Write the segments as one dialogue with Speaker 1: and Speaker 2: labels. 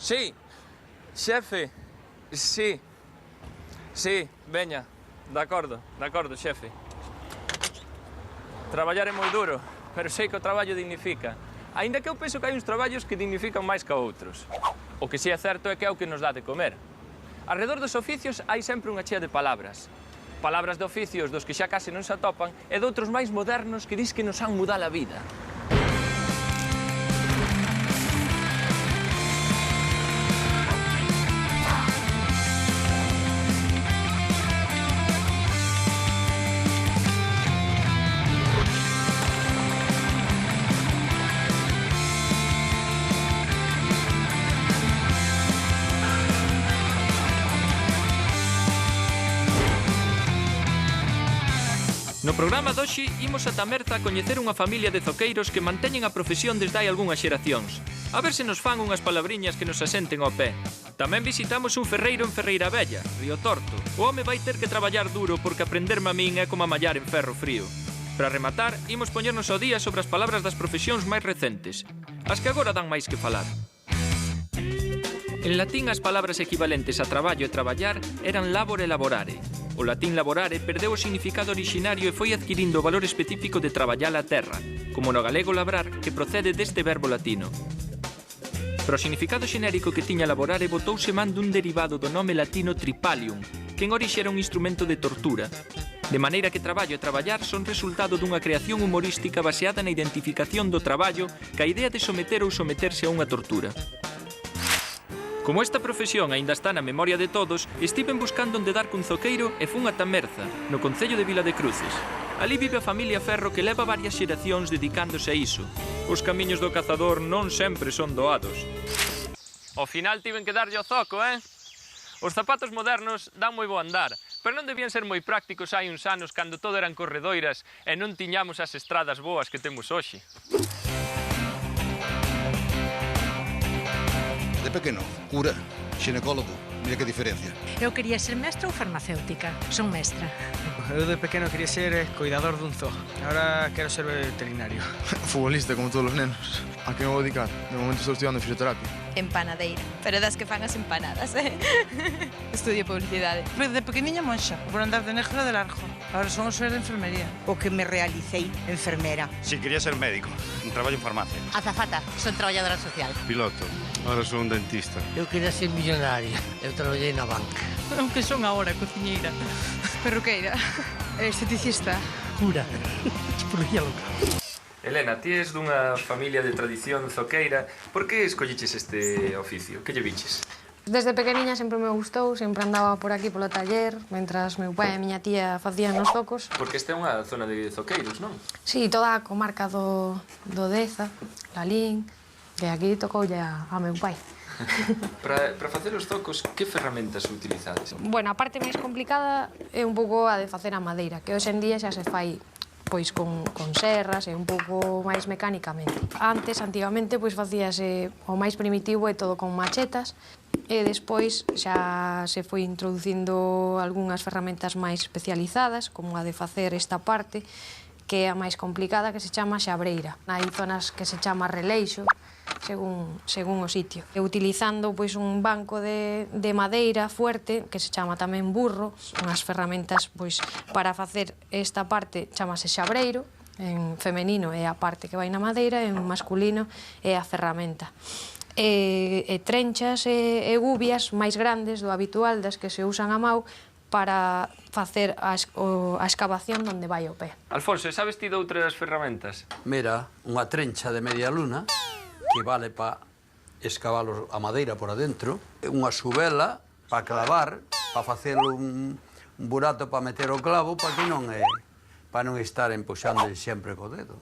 Speaker 1: Sí, xefe, sí. Sí, veña, de acordo, xefe. Traballar é moi duro, pero sei que o traballo dignifica. Aínda que eu penso que hai uns traballos que dignifican máis que outros. O que si é certo é que é o que nos dá de comer. Arredor dos oficios hai sempre unha chea de palabras. Palabras de oficios dos que xa case non se atopan e de outros máis modernos que dis que nos han mudado a vida. No programa de hoxe imos a Tamerza a coñecer unha familia de zoqueiros que manteñen a profesión desde hai algunhas xeracións. A ver se nos fan unhas palabriñas que nos asenten ao pé. Tamén visitamos un ferreiro en Ferreira Vella, Río Torto. O home vai ter que traballar duro porque aprenderme a min é como a mallar en ferro frío. Para rematar, imos poñernos ao día sobre as palabras das profesións máis recentes, as que agora dan máis que falar. En latín as palabras equivalentes a traballo e traballar eran labor e laborare. O latín laborare perdeu o significado orixinario e foi adquirindo o valor específico de traballar a terra, como no galego labrar, que procede deste verbo latino. Pero o significado xenérico que tiña laborare botouse man dun derivado do nome latino tripalium, que en orixe era un instrumento de tortura. De maneira que traballo e traballar son resultado dunha creación humorística baseada na identificación do traballo ca idea de someter ou someterse a unha tortura. Como esta profesión aínda está na memoria de todos, estiven buscando onde dar cun zoqueiro e fun a Tamerza, no concello de Vila de Cruces. Ali vive a familia Ferro que leva varias xeracións dedicándose a iso. Os camiños do cazador non sempre son doados. Ao final tiven que darlle o zoco, Os zapatos modernos dan moi bo andar, pero non debían ser moi prácticos hai uns anos cando todo eran corredoiras e non tiñamos as estradas boas que temos hoxe.
Speaker 2: De pequeno, cura, xinecólogo, mira que diferencia.
Speaker 3: Eu quería ser mestra ou farmacéutica. Son mestra.
Speaker 4: Eu de pequeno quería ser cuidador dun zoo. Ahora quero ser veterinario.
Speaker 5: Futbolista, como todos os nenos. A que me vou dedicar? De momento estou estudiando fisioterapia.
Speaker 6: Empanadeira, pero das que fan as empanadas, Estudio publicidade.
Speaker 7: De pequeniña monxa, por andar de negro de largo. Ahora son auxiliar de enfermería.
Speaker 8: O que me realicei, enfermera.
Speaker 9: Si, quería ser médico, traballo en farmacia.
Speaker 3: Azafata, son traballadora social.
Speaker 9: Piloto, ahora son un dentista.
Speaker 10: Eu quería ser millonaria, eu traballei na banca.
Speaker 7: Eu que son agora, cociñeira. Perruqueira, esteticista.
Speaker 10: Cura, policía local.
Speaker 1: Elena, ti és dunha familia de tradición zoqueira. Por que escolliches este oficio? Que lle viches?
Speaker 11: Desde pequeniña sempre me gustou, sempre andaba por aquí polo taller, mentras meu pai e a miña tía facían os zocos.
Speaker 1: Porque esta é unha zona de zoqueiros, non?
Speaker 11: Sí, toda a comarca do Deza, Lalín, que aquí tocoulle a meu pai.
Speaker 1: Para facer os zocos, que ferramentas utilizades?
Speaker 11: Bueno, a parte máis complicada é un pouco a de facer a madeira, que hoxe en día xa se fai pois con serras e un pouco máis mecánicamente. Antigamente, pois facíase o máis primitivo e todo con machetas, e despois xa se foi introducindo algunhas ferramentas máis especializadas, como a de facer esta parte, que é a máis complicada, que se chama xabreira. Hai zonas que se chama releixo, según o sitio. E utilizando pois un banco de madeira fuerte, que se chama tamén burro, unhas ferramentas pois para facer esta parte chamase xabreiro, en femenino é a parte que vai na madeira, en masculino é a ferramenta. E trenchas e gubias máis grandes do habitual, das que se usan a mau, para facer a escavación onde vai o pé.
Speaker 1: Alfonso, sabes ti de outras ferramentas?
Speaker 10: Mira, unha trencha de media luna, que vale para escavar a madeira por adentro, unha subela para clavar, para facer un burato para meter o clavo, para non estar empuxando sempre co dedo.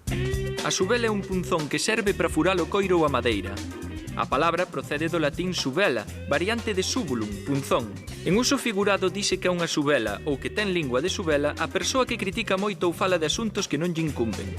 Speaker 1: A subela é un punzón que serve para furar o coiro ou a madeira. A palabra procede do latín subela, variante de subulum, punzón. En uso figurado dice que é unha subela ou que ten lingua de subela a persoa que critica moito ou fala de asuntos que non lle incumben.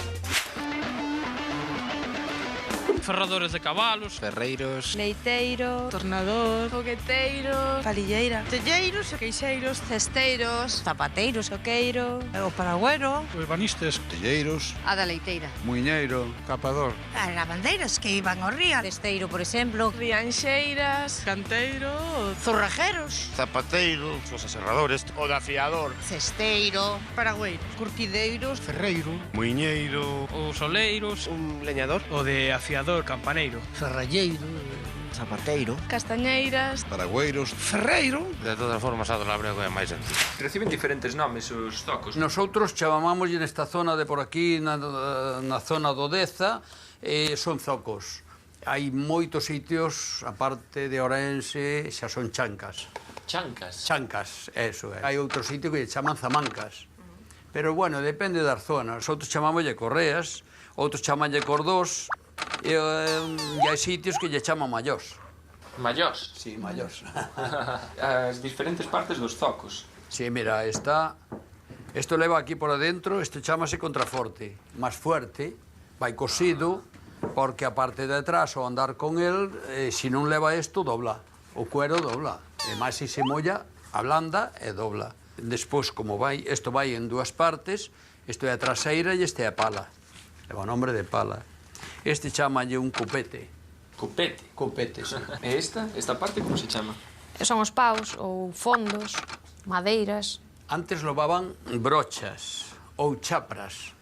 Speaker 4: ferradores de cabalos,
Speaker 7: ferreiros,
Speaker 6: Leiteiro,
Speaker 7: tornador,
Speaker 6: fogueteiro,
Speaker 7: palilleira, telleiros e queixeiros,
Speaker 6: cesteiros,
Speaker 3: Zapateiros,
Speaker 6: choqueiro,
Speaker 8: O paragüero.
Speaker 5: Urbanistas,
Speaker 2: Telleiros,
Speaker 3: a da leiteira.
Speaker 5: muiñeiro, capador.
Speaker 8: As lavandeiras que iban ao río.
Speaker 3: Testeiro, por exemplo.
Speaker 6: rianxeiras,
Speaker 7: canteiro,
Speaker 8: Zurrajeros.
Speaker 9: Zapateiro, os aserradores,
Speaker 5: O de afiador.
Speaker 3: Cesteiro.
Speaker 7: paragüeiros,
Speaker 8: Curtideiros.
Speaker 2: ferreiro,
Speaker 9: muiñeiro,
Speaker 4: os oleiros,
Speaker 5: Un leñador.
Speaker 4: o de afiador, campaneiro.
Speaker 8: Ferralleiro. Zapateiro.
Speaker 6: castañeiras,
Speaker 2: paragüeiros,
Speaker 5: Ferreiro.
Speaker 9: de todas formas a do labrego é máis antigo.
Speaker 1: Reciben diferentes nomes os zocos.
Speaker 10: Nosotros chamámoslle nesta zona de por aquí, na zona do Deza, son zocos. Hai moitos sitios, aparte de Ourense, xa son chancas.
Speaker 1: Chancas.
Speaker 10: Chancas, eso é. Hai outro sitio que lle chaman zamancas. Pero, bueno, depende das zonas. Outros chamámoslle correas, outros chamanlle cordós, e hai sitios que lle chaman mallós.
Speaker 1: Mallós.
Speaker 10: Sí, mallós.
Speaker 1: As diferentes partes dos zocos.
Speaker 10: Sí, mira, esto leva aquí por adentro, este chamase contraforte, máis fuerte, vai cosido, porque a parte de atrás, ao andar con el, se non leva isto, dobla. O cuero dobla. E máis se molla, ablanda e dobla. Despois, como vai, isto vai en dúas partes, isto é a traseira e este é a pala. Leva o nombre de pala. Este chamalle un cupete.
Speaker 1: Copete.
Speaker 10: Cupete, sí.
Speaker 1: E esta parte como se chama?
Speaker 11: Son os paus ou fondos, madeiras.
Speaker 10: Antes levaban brochas ou chapras.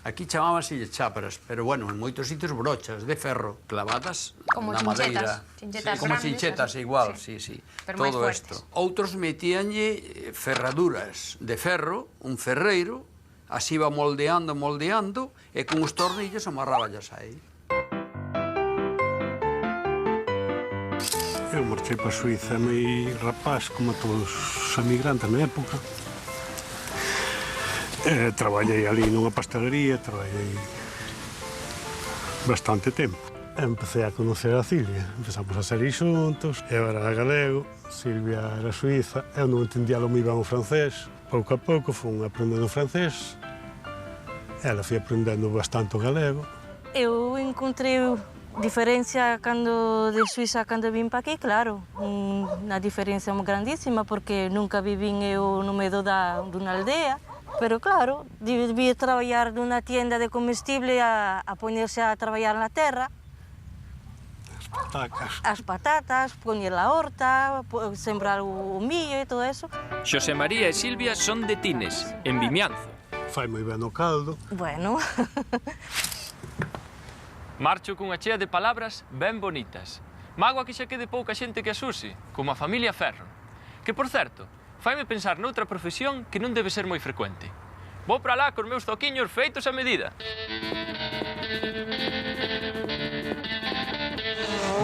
Speaker 10: Aquí chamábanse chapras, pero bueno, en moitos sitios brochas de ferro clavadas
Speaker 11: Como
Speaker 10: na
Speaker 11: chinchetas,
Speaker 10: madeira.
Speaker 11: chinchetas
Speaker 10: Como
Speaker 11: grandes,
Speaker 10: chinchetas,
Speaker 11: así.
Speaker 10: igual,
Speaker 11: Sí.
Speaker 10: sí.
Speaker 11: Pero máis
Speaker 10: Todo
Speaker 11: fuertes.
Speaker 10: isto. Outros metíanlle ferraduras de ferro, un ferreiro, así iba moldeando, e con os tornillos amarráballas aí.
Speaker 12: Eu marchei para a Suíza moi rapaz, como todos os emigrantes na época. Traballei ali nunha pastelería, traballei bastante tempo. Empecé a conocer a Silvia, empezamos a salir xuntos, eu era galego, Silvia era suiza, eu non entendía lo moi ben o francés. Pouco a pouco fui aprendendo francés, ela foi aprendendo bastante o galego.
Speaker 13: Eu encontrei diferença cando de Suíça cando vim para aqui, claro. A diferença é grandíssima porque nunca vivi eu no meio dunha aldea. Pero claro, devia trabalhar nunha tienda de comestible a poñerse a trabalhar na terra. As patatas, poñer a horta, sembrar o millo e todo eso.
Speaker 1: Xosé María e Silvia son de Tines, en Vimianzo.
Speaker 12: Fai moi ben o caldo.
Speaker 13: Bueno.
Speaker 1: Marcho cunha chea de palabras ben bonitas. Mágoa que xa quede pouca xente que asuse, como a familia Ferro. Que, por certo, faime pensar noutra profesión que non debe ser moi frecuente. Vou para lá cos meus zoquiños feitos a medida.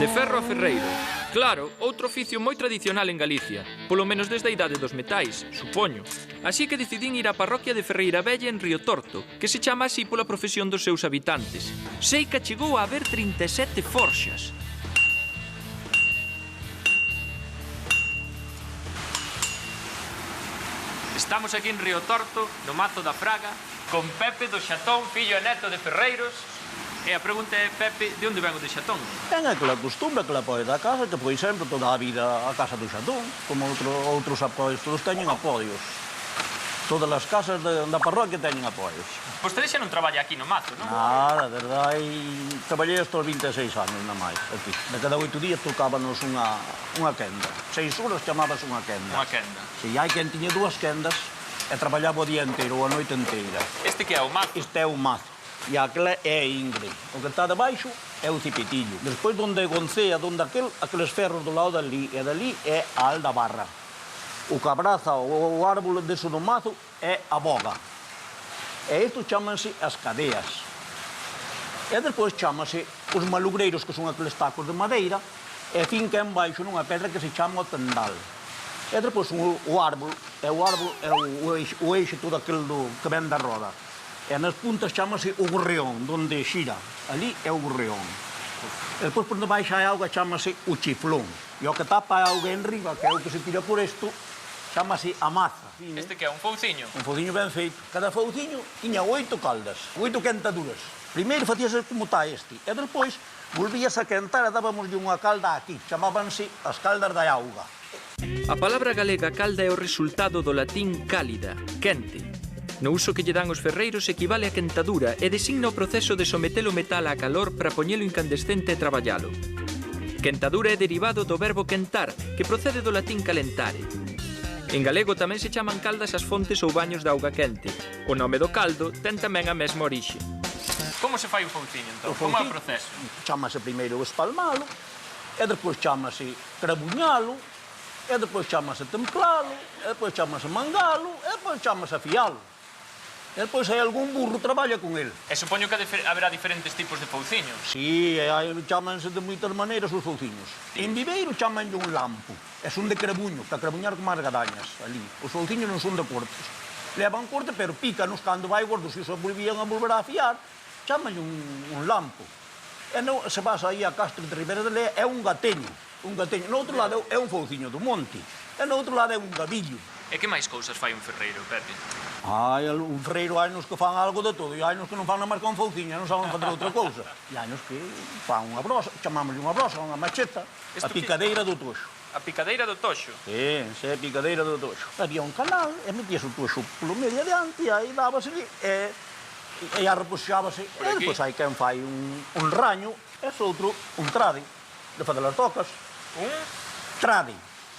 Speaker 1: De ferro a ferreiro. Claro, outro oficio moi tradicional en Galicia, polo menos desde a idade dos metais, supoño. Así que decidín ir á parroquia de Ferreira Vella en Río Torto, que se chama así pola profesión dos seus habitantes. Sei que chegou a haber 37 forxas. Estamos aquí en Río Torto, no Mazo da Fraga, con Pepe do Xatón, fillo e neto de ferreiros. E a pregunta é, Pepe, de onde ven o de Xatón?
Speaker 14: Ten aquela costumbre, aquela apoio da casa, que foi sempre toda a vida a casa do Xatón, como outros apoios, todos teñen apoios. Todas as casas da parroquia teñen apoios.
Speaker 1: Vostede xa non traballa aquí no Mazo, non?
Speaker 14: Nada, de verdade, traballei estos 26 anos, na máis, aquí. De cada 8 días tocábanos unha quenda. 6 horas chamábase unha quenda.
Speaker 1: Unha quenda.
Speaker 14: Si hai quen tiña 2 quendas, e traballaba o día inteiro, ou a noite inteira.
Speaker 1: Este que é o mazo?
Speaker 14: Este é o mazo. E aquela é a ingre. O que está debaixo é o cipitillo. Despois, donde goncea, donde aqueles ferros do lado dali, e dali é a aldabarra. O que abraza o árbol de no mazo é a boga. E isto chamanse as cadeas. E despois chamase os malugreiros, que son aqueles tacos de madeira, e finca en baixo nunha pedra que se chama o tendal. E despois o árbol é o eixo todo aquele que ven da roda. E nas puntas chamase o gorreón, donde xira. Ali é o gorreón. E despois, por onde baixa a auga, chamase o chiflón. E o que tapa a auga en riba, que é o que se tira por isto, chamase a maza.
Speaker 1: Este que é un fouciño?
Speaker 14: Un fouciño ben feito. Cada fouciño tiña 8 caldas, 8 quentaduras. Primeiro facíase como está este, e despois volvías a quentar e dábamoslle unha calda aquí. Chamábanse as caldas da auga.
Speaker 1: A palabra galega calda é o resultado do latín cálida, quente. No uso que lle dan os ferreiros equivale a quentadura e designa o proceso de someter o metal a calor para poñelo incandescente e traballalo. Quentadura é derivado do verbo quentar, que procede do latín calentare. En galego tamén se chaman caldas as fontes ou baños de auga quente. O nome do caldo ten tamén a mesma orixe. Como se fai o fouciño, entón? Como é o proceso?
Speaker 14: Chámase primeiro espalmalo, e despois chámase crabuñalo, e despois chámase templalo, e despois chámase mangalo, e despois chámase afialo. E despois hai algún burro traballa con el.
Speaker 1: E supoño que haberá diferentes tipos de fouciños.
Speaker 14: Si, chámanse de moitas maneiras os fouciños. En Viveiro chamanlle un lampo, e son de crabuño, para crabuñar como as gadañas ali. Os fouciños non son de cortes. Levan corte, pero pícanos cando vai gordos, se os volvían a volver a afiar, chamanlle un lampo. E non, se vas aí a Castro de Ribera de Lea, é un gateño. Un gateño. No outro lado é un fouciño do monte. E no outro lado é un gavillo.
Speaker 1: E que máis cousas fai un ferreiro, Pepe?
Speaker 14: Un ferreiro hai nos que fan algo de todo, e hai nos que non fan nada máis con fouciña, non saben fazer outra cousa. E hai nos que fan unha brosa, chamámoslle unha brosa, unha macheta, a picadeira do toxo.
Speaker 1: A picadeira do toxo?
Speaker 14: Sí, é a picadeira do toxo. Había un canal, e metías o toxo polo medio adiante, e aí dábase e arrepuxábase. E depois hai quen fai un raño, e outro un trade, de fazer as tocas.
Speaker 1: Un?
Speaker 14: Trade.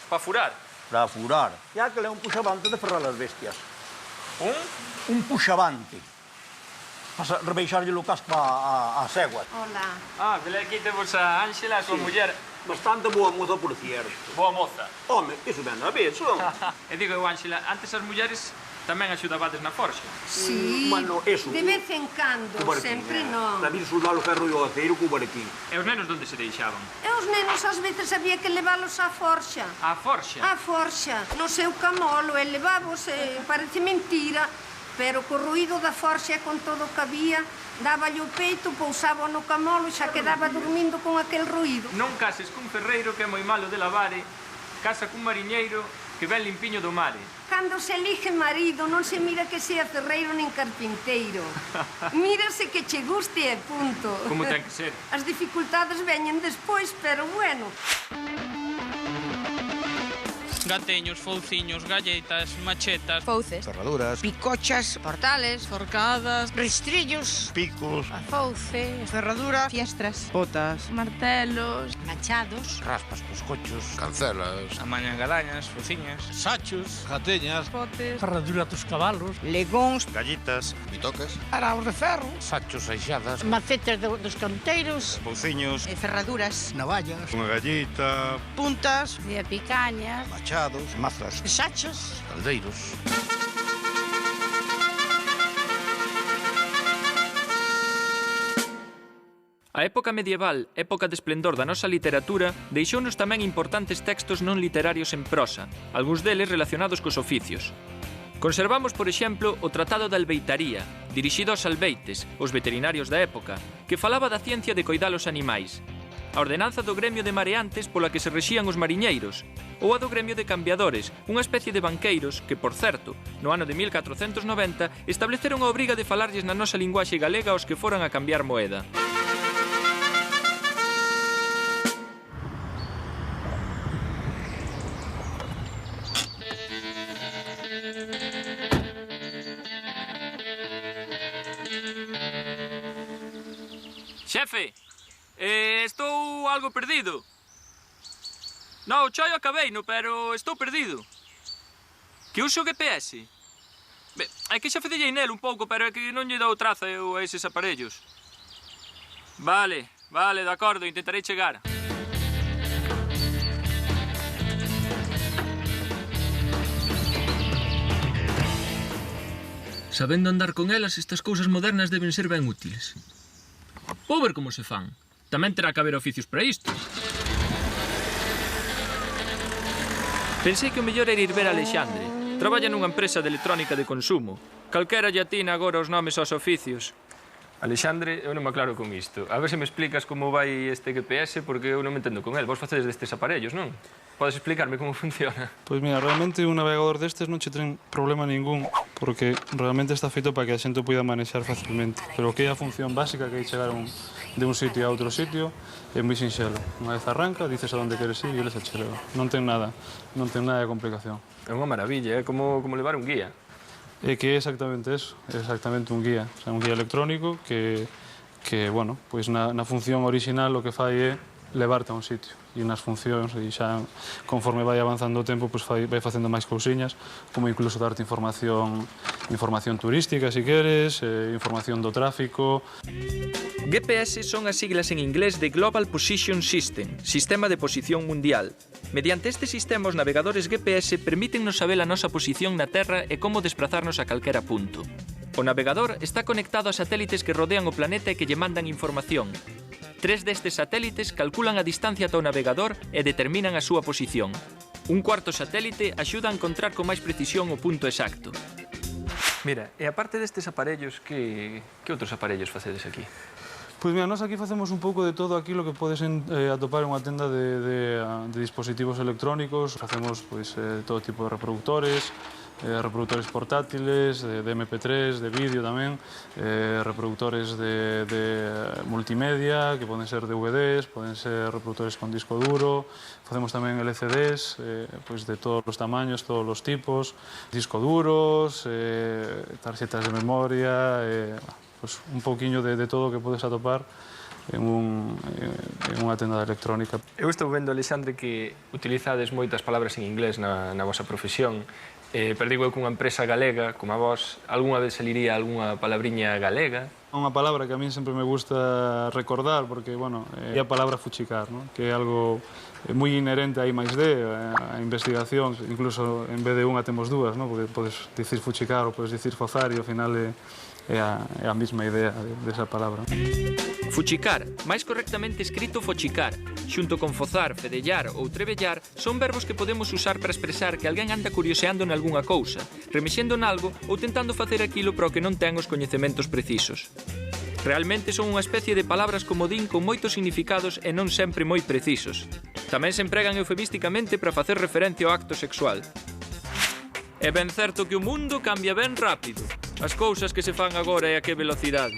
Speaker 1: Pa furar?
Speaker 14: Para furar. E aquele é un puxavante de ferrar as bestias. Un puxavante. Para rebeixarlle o casco a segua.
Speaker 3: Hola.
Speaker 1: Aquí temos a Ángela, a súa muller.
Speaker 14: Bastante boa moza, por cierto.
Speaker 1: Boa moza.
Speaker 14: Home, iso ben a ver, son.
Speaker 1: E digo eu, Ángela, antes as mulleres tamén axudabades na forxa.
Speaker 3: Sí, de vez en cando, sempre non.
Speaker 14: Para vir soldar o ferro e o aceiro co barquín.
Speaker 1: E os nenos onde se deixaban?
Speaker 3: E os nenos ás veces había que leválos á forxa.
Speaker 1: Á forxa?
Speaker 3: Á forxa. No seu camolo, e levábos, parece mentira, pero co ruído da forxa e con todo o que había, dáballe o peito, pousaba no camolo e xa quedaba dormindo con aquel ruído.
Speaker 1: Non cases cun ferreiro que é moi malo de lavare, casa cun mariñeiro que ven limpiño do mare.
Speaker 3: Cando se elige marido, non se mira que sea ferreiro nin carpinteiro. Mírase que che guste e punto.
Speaker 1: Como ten que ser?
Speaker 3: As dificultades veñen despois, pero bueno.
Speaker 7: Gateños, fouciños, galletas, machetas,
Speaker 6: fouces,
Speaker 2: cerraduras,
Speaker 8: picochas,
Speaker 7: portales, forcadas,
Speaker 8: ristrillos,
Speaker 9: picos,
Speaker 3: Fouce,
Speaker 7: ferradura,
Speaker 6: fiestras,
Speaker 7: botas,
Speaker 6: martelos,
Speaker 3: machados,
Speaker 9: raspas cos cochos, cancelas,
Speaker 7: amañan gadañas, fouciñas,
Speaker 2: sachos, gateñas,
Speaker 7: potes,
Speaker 4: ferradura dos cabalos,
Speaker 8: legóns,
Speaker 9: gallitas,
Speaker 2: bitoques,
Speaker 8: araos de ferro,
Speaker 9: sachos aixadas,
Speaker 8: macetas dos canteiros,
Speaker 9: fouciños,
Speaker 6: ferraduras,
Speaker 2: navallas,
Speaker 9: unha gallita,
Speaker 7: puntas,
Speaker 6: de picañas,
Speaker 2: machados, mazas,
Speaker 8: sachos,
Speaker 9: caldeiros.
Speaker 1: A época medieval, época de esplendor da nosa literatura, deixounos tamén importantes textos non literarios en prosa, algúns deles relacionados cos oficios. Conservamos, por exemplo, o Tratado da Albeitaría, dirixido aos albeites, os veterinarios da época, que falaba da ciencia de coidar os animais, a ordenanza do gremio de mareantes pola que se rexían os mariñeiros, ou a do gremio de cambiadores, unha especie de banqueiros que, por certo, no ano de 1490, estableceron a obriga de falarlles na nosa linguaxe galega aos que foran a cambiar moeda. Xefe, estou algo perdido. No, o choio acabeino, pero estou perdido. Que uso o GPS? É que xa fedellei nel un pouco, pero é que non lle dou traza eu a eses aparellos. Vale, de acordo, intentarei chegar. Sabendo andar con elas, estas cousas modernas deben ser ben útiles. Vou ver como se fan. Tamén terá que haber oficios para isto. Pensei que o mellor era ir ver a Alexandre. Traballa nunha empresa de electrónica de consumo. Calquera lle atina agora os nomes aos oficios. Alexandre, eu non me aclaro con isto. A ver se me explicas como vai este GPS, porque eu non me entendo con el. Vos facedes destes aparellos, non? Podes explicarme como funciona?
Speaker 15: Pois mira, realmente un navegador destes non che ten problema ningún, porque realmente está feito para que a xente o poida manexar facilmente. Pero o que é a función básica que é chegar de un sitio a outro sitio é moi sinxelo. Unha vez arranca, dices a onde queres ir e eles a che leva. Non ten nada de complicación.
Speaker 1: É unha maravilla, é como levar un guía.
Speaker 15: É que é exactamente eso, é exactamente un guía. O sea, un guía electrónico que bueno, pois na función original o que fai é levarte a un sitio. E nas funcións, e xa conforme vai avanzando o tempo, pois vai facendo máis cousiñas, como incluso darte información turística, se queres, información do tráfico.
Speaker 1: GPS son as siglas en inglés de Global Position System, Sistema de Posición Mundial. Mediante este sistema, os navegadores GPS permítennos saber a nosa posición na Terra e como desplazarnos a calquera punto. O navegador está conectado a satélites que rodean o planeta e que lle mandan información. 3 destes satélites calculan a distancia ata o navegador e determinan a súa posición. Un cuarto satélite axuda a encontrar con máis precisión o punto exacto. Mira, e aparte destes aparellos, que outros aparellos facedes aquí?
Speaker 15: Pois mira, nós aquí facemos un pouco de todo aquilo que podes atopar en unha tenda de dispositivos electrónicos. Facemos todo tipo de reproductores portátiles, de MP3, de vídeo tamén, reproductores de multimedia, que poden ser DVDs, poden ser reproductores con disco duro, facemos tamén LCDs, de todos os tamaños, todos os tipos, disco duros, tarxetas de memoria, un pouquiño de todo que podes atopar en unha tenda de electrónica.
Speaker 1: Eu estou vendo, Alexandre, que utilizades moitas palabras en inglés na vosa profesión. Pero digo que unha empresa galega, como a vos, algunha vez saliría algunha palabriña galega?
Speaker 15: Unha palabra que a mí sempre me gusta recordar, porque, bueno, é a palabra fuchicar, ¿no? Que é algo moi inherente a I+D, a investigación, incluso en vez de unha temos dúas, ¿no? Porque podes dicir fuchicar ou podes dicir fozar e ao final é a mesma idea desa palabra.
Speaker 1: Fuchicar, máis correctamente escrito fochicar, xunto con fozar, fedellar ou trebellar, son verbos que podemos usar para expresar que alguén anda curioseando nalgunha cousa, remexendo nalgo ou tentando facer aquilo para o que non ten os coñecementos precisos. Realmente son unha especie de palabras comodín con moitos significados e non sempre moi precisos. Tamén se empregan eufemísticamente para facer referencia ao acto sexual. É ben certo que o mundo cambia ben rápido. As cousas que se fan agora é a que velocidade.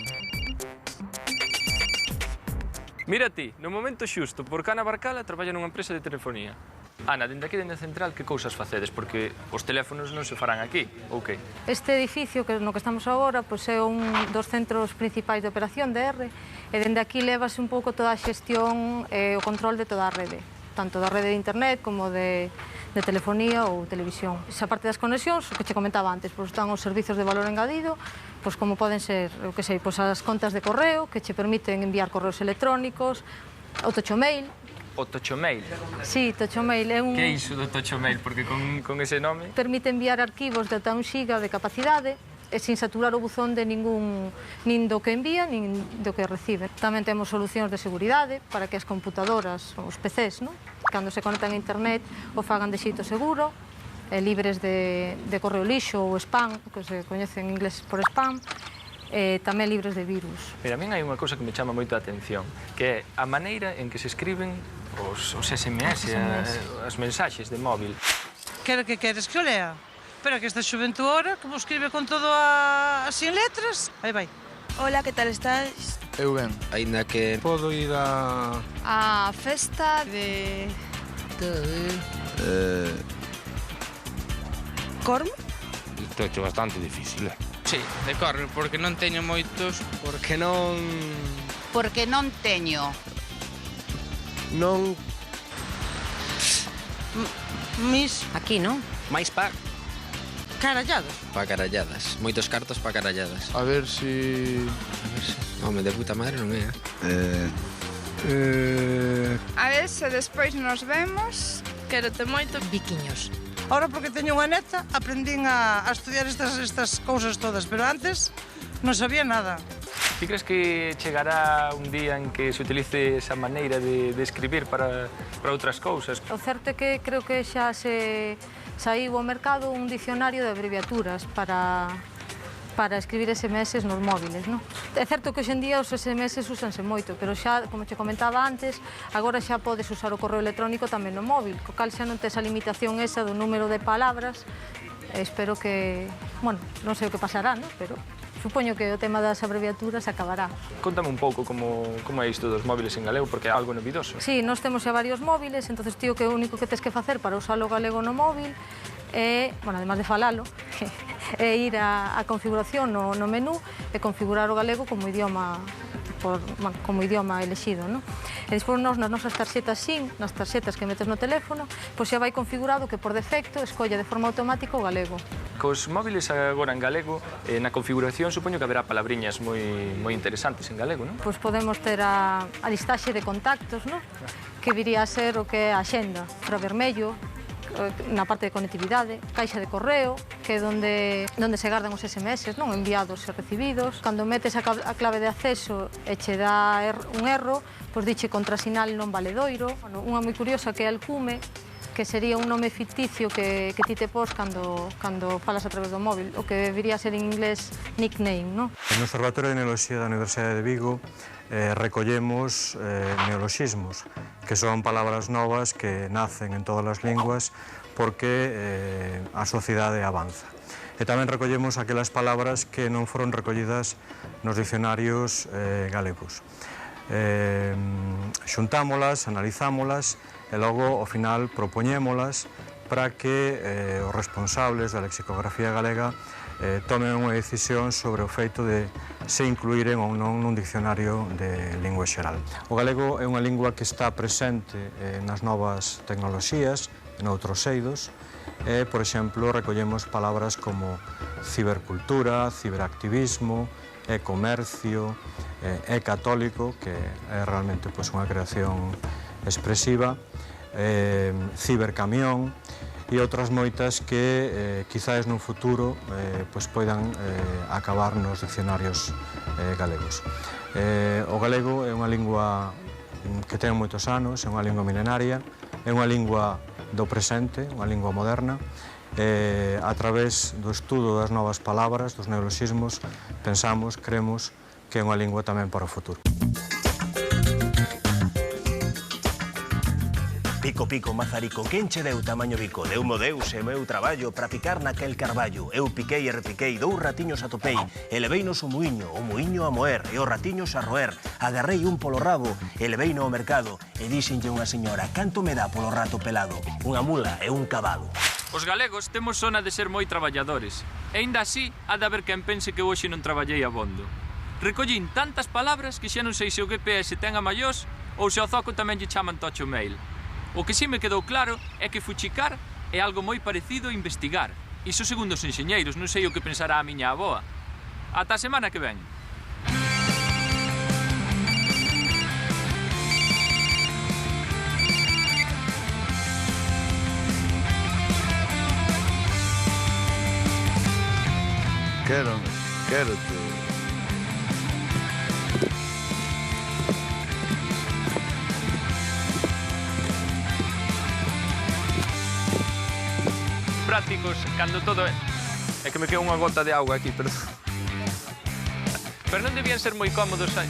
Speaker 1: Mira ti, no momento xusto, por Cana Barcala traballa nunha empresa de telefonía. Ana, dende aquí, dende a central, que cousas facedes? Porque os teléfonos non se farán aquí, ou que?
Speaker 16: Este edificio no que estamos agora é un dos centros principais de operación de R, e dende aquí levase un pouco toda a xestión e o control de toda a rede, tanto da rede de internet como de telefonía ou televisión. Esa parte das conexións, o que che comentaba antes, están os servizos de valor engadido, como poden ser, as contas de correo, que che permiten enviar correos electrónicos, o Tochomail.
Speaker 1: O Tochomail?
Speaker 16: Sí, Tochomail é un...
Speaker 1: Que é iso do Tochomail? Porque con ese nome...
Speaker 16: Permite enviar arquivos de ata 1 giga de capacidade e sin saturar o buzón de nin do que envía, nin do que recibe. Tamén temos solucións de seguridade para que as computadoras, os PCs, cando se conectan a internet, o fagan de xeito seguro, libres de correo lixo ou spam, que se coñece en inglés por spam, tamén libres de virus.
Speaker 1: Mira, a min hai unha cousa que me chama moito a atención, que é a maneira en que se escriben os SMS, as mensaxes de móvil.
Speaker 8: Que queres que o lea? Pero que esta xuventud ahora, como escribe con todo así en letras, aí vai.
Speaker 6: Hola, que tal estáis?
Speaker 5: Eu ben, aínda que podo ir
Speaker 6: a festa de... Corme?
Speaker 9: Isto é bastante difícil,
Speaker 17: Sí, de Corme, porque non teño moitos, porque non...
Speaker 18: Porque non teño.
Speaker 17: Non...
Speaker 18: Aquí, non?
Speaker 17: Mais pa...
Speaker 8: Caralladas.
Speaker 17: Pa caralladas. Moitos cartos pa caralladas.
Speaker 5: A ver si...
Speaker 17: Home, de puta madre non é,
Speaker 6: A ver se despois nos vemos. Quérote moito.
Speaker 18: Biquiños.
Speaker 8: Ahora, porque teño unha neta, aprendín a estudiar estas cousas todas, pero antes non sabía nada.
Speaker 1: Ti crees que chegará un día en que se utilice esa maneira de escribir para outras cousas?
Speaker 16: O certo é que creo que xa se saiu ao mercado un dicionario de abreviaturas para para escribir SMS nos móviles, non? É certo que hoxe en día os SMS úsanse moito, pero xa, como che comentaba antes, agora xa podes usar o correo electrónico tamén no móvil, co cal xa non tes a limitación esa do número de palabras. Espero que, bueno, non sei o que pasará, non? Pero supoño que o tema das abreviaturas acabará.
Speaker 1: Contame un pouco como é isto dos móviles en galego, porque é algo novidoso.
Speaker 16: Sí, nós temos xa varios móviles, entonces tío que o único que tes que facer para usar o galego no móvil é, bueno, además de falalo, é ir á configuración no menú e configurar o galego como idioma elexido, non? E despois nos nas nosas tarxetas SIM, nas tarxetas que metes no teléfono, pois xa vai configurado que por defecto escolla de forma automática o galego.
Speaker 1: Cos móviles agora en galego, na configuración supoño que haberá palabriñas moi interesantes en galego, non?
Speaker 16: Pois podemos ter a listaxe de contactos, non? Que viría a ser o que é a xenda, infravermello, na parte de conectividade, caixa de correo, que é onde se gardan os SMS, non, enviados e recibidos. Cando metes a clave de acceso e che dá un erro, pois diche contrasinal non valedoiro. Unha moi curiosa que é el cume, que sería un nome ficticio que ti te pos cando falas a través do móvil, o que viría a ser en inglés nickname, non?
Speaker 19: No Observatorio de Neoloxía da Universidade de Vigo recollemos neoloxismos, que son palabras novas que nacen en todas as linguas porque a sociedade avanza. E tamén recollemos aquelas palabras que non foron recollidas nos dicionarios galegos. Xuntámolas, analizámolas e logo, ao final, propoñémolas para que os responsables da lexicografía galega tomen unha decisión sobre o feito de se incluíren ou non nun diccionario de lingua xeral. O galego é unha lingua que está presente nas novas tecnoloxías, en outros eidos, e, por exemplo, recollemos palabras como cibercultura, ciberactivismo, e-comercio, e-católico, que é realmente unha creación expresiva, cibercamión, e outras moitas que quizás nun futuro poidan acabar nos dicionarios galegos. O galego é unha lingua que ten moitos anos, é unha lingua milenaria, é unha lingua do presente, unha lingua moderna, e a través do estudo das novas palabras, dos neoloxismos, pensamos, creemos que é unha lingua tamén para o futuro.
Speaker 20: Pico, pico, mazarico, quen che deu tamaño bico? Deu-mo Deus e meu traballo para picar naquel carballo. Eu piquei e repiquei, 2 ratiños atopei, e leveinos o muiño a moer, e os ratiños a roer. Agarrei un polo rabo, e leveino ao mercado, e dixenlle unha señora, canto me dá polo rato pelado? Unha mula e un cabalo.
Speaker 1: Os galegos temos zona de ser moi traballadores, e aínda así ha de haber quen pense que hoxe non traballei abondo. Recollín tantas palabras que xa non sei se o GPS ten a maiós ou se ao zoco tamén lle chaman tocho mail. O que si me quedou claro é que fuchicar é algo moi parecido a investigar. Iso segundo os enxeñeiros, non sei o que pensará a miña avoa. Ata a semana que ven.
Speaker 2: Quérote.
Speaker 1: Prácticos, cando todo é que me queda unha gota de auga aquí, perdón. Pero non debían ser moi cómodos aí.